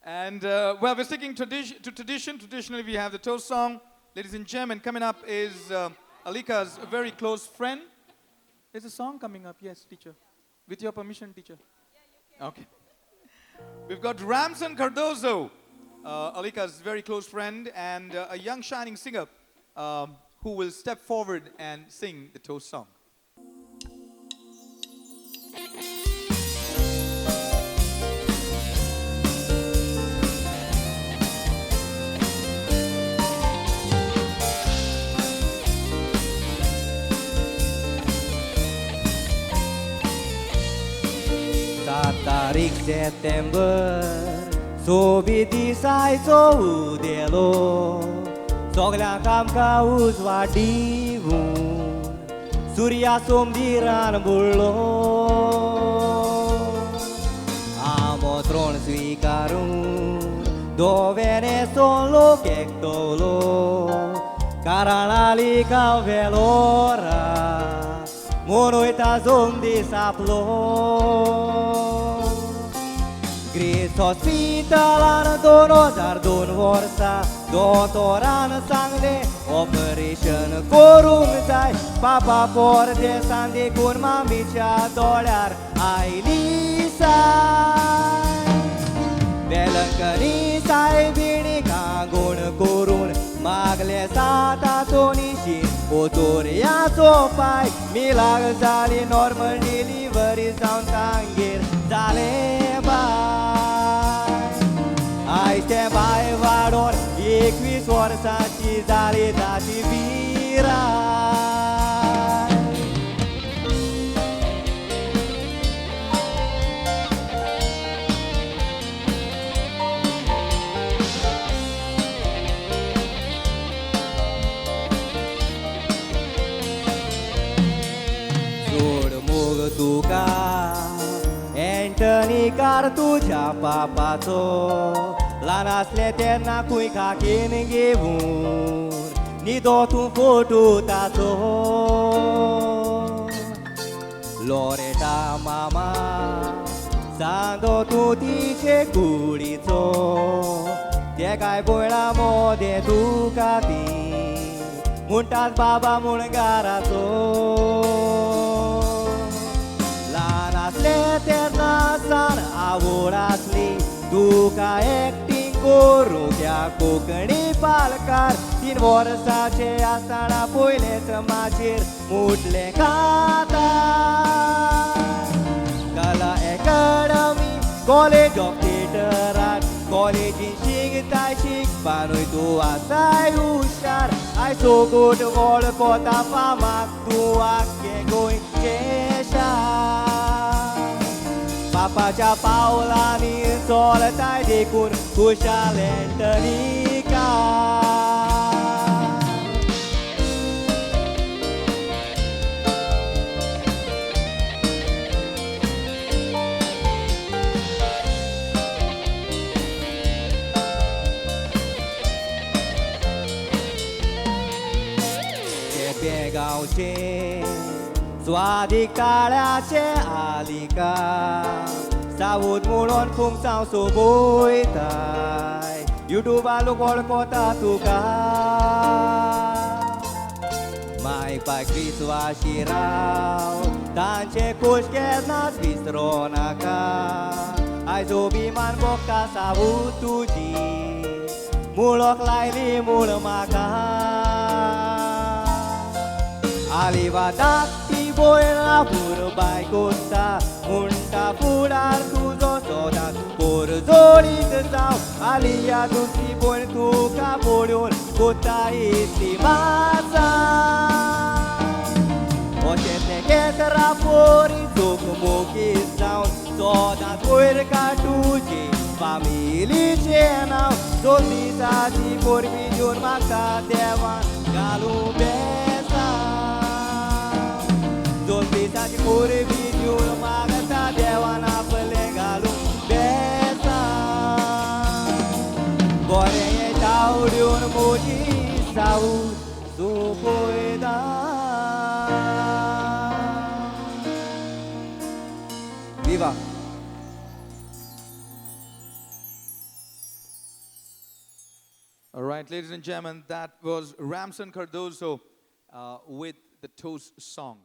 And well, we're sticking to tradition. Traditionally, we have the toast song. Ladies and gentlemen, coming up is Aleka's very close friend. There's a song coming up, yes, teacher. With your permission, teacher. Okay. We've got Ramson Cardoso, Aleka's very close friend, and a young shining singer who will step forward and sing the toast song. Tarik September, sobiti sai so udelo, sogla kam ka uzwadivu, surya somdiran bullo, amotron swikarun, dovene solo kektolo, karanalika velora, monoita zomdi saplo. Gris hospitalan donozar don vorsa Doctoran sangne operation corung zai Papa por de sande kun mamicha dolar ai lisai Velankani sai bini kagun kurun Magle sata tonishi Otoria sopai Milag zali normal delivery sound tangir Zale bai Ai te bai vador Equi sorsa ci zale dati virai Tuka Anthony Cartuja papato Lanas letena kui kakin givun Nido tu foto tato Louretta mama Sando tu dice curito Te kai boila mode tu capi Muntas baba mulgarato Eterna san avorasli Duca acting coru Kya kokani palkar Tin vorsace asana poile samachir Mutle kata Kala Academy College of Theatre Art College in Shing Tai Shik Panoi tu asai ushar I so good wall kota pamak tu ake going cheshar Papa cha Paula ni sola tai de kun kusha lentenika Te gao che Swadik talia che Aleka Saud mulon kung sao so boy tai YouTube aluk ol kota tuka Mai pa kriswa shirao Tanche kushket nas bistronaka Ai zo biman bokta saud tuji Mulok laili mul maka Alivadak Boy la purbai costa Munta furar tuzo soda Por zorit sau Alia tu si boy tu caporion Kota estimasa Oșete chetra pori Zuc muki sound Soda tuir cartuji Familii cenau Zolisa si vorbi Jurma ca devan Galubesa Zolpita și pure vidiul magata dewana pălegalu besa Gore e tauriun muji sau supoida Viva! All right, ladies and gentlemen, that was Ramson Cardoso with the Toast song.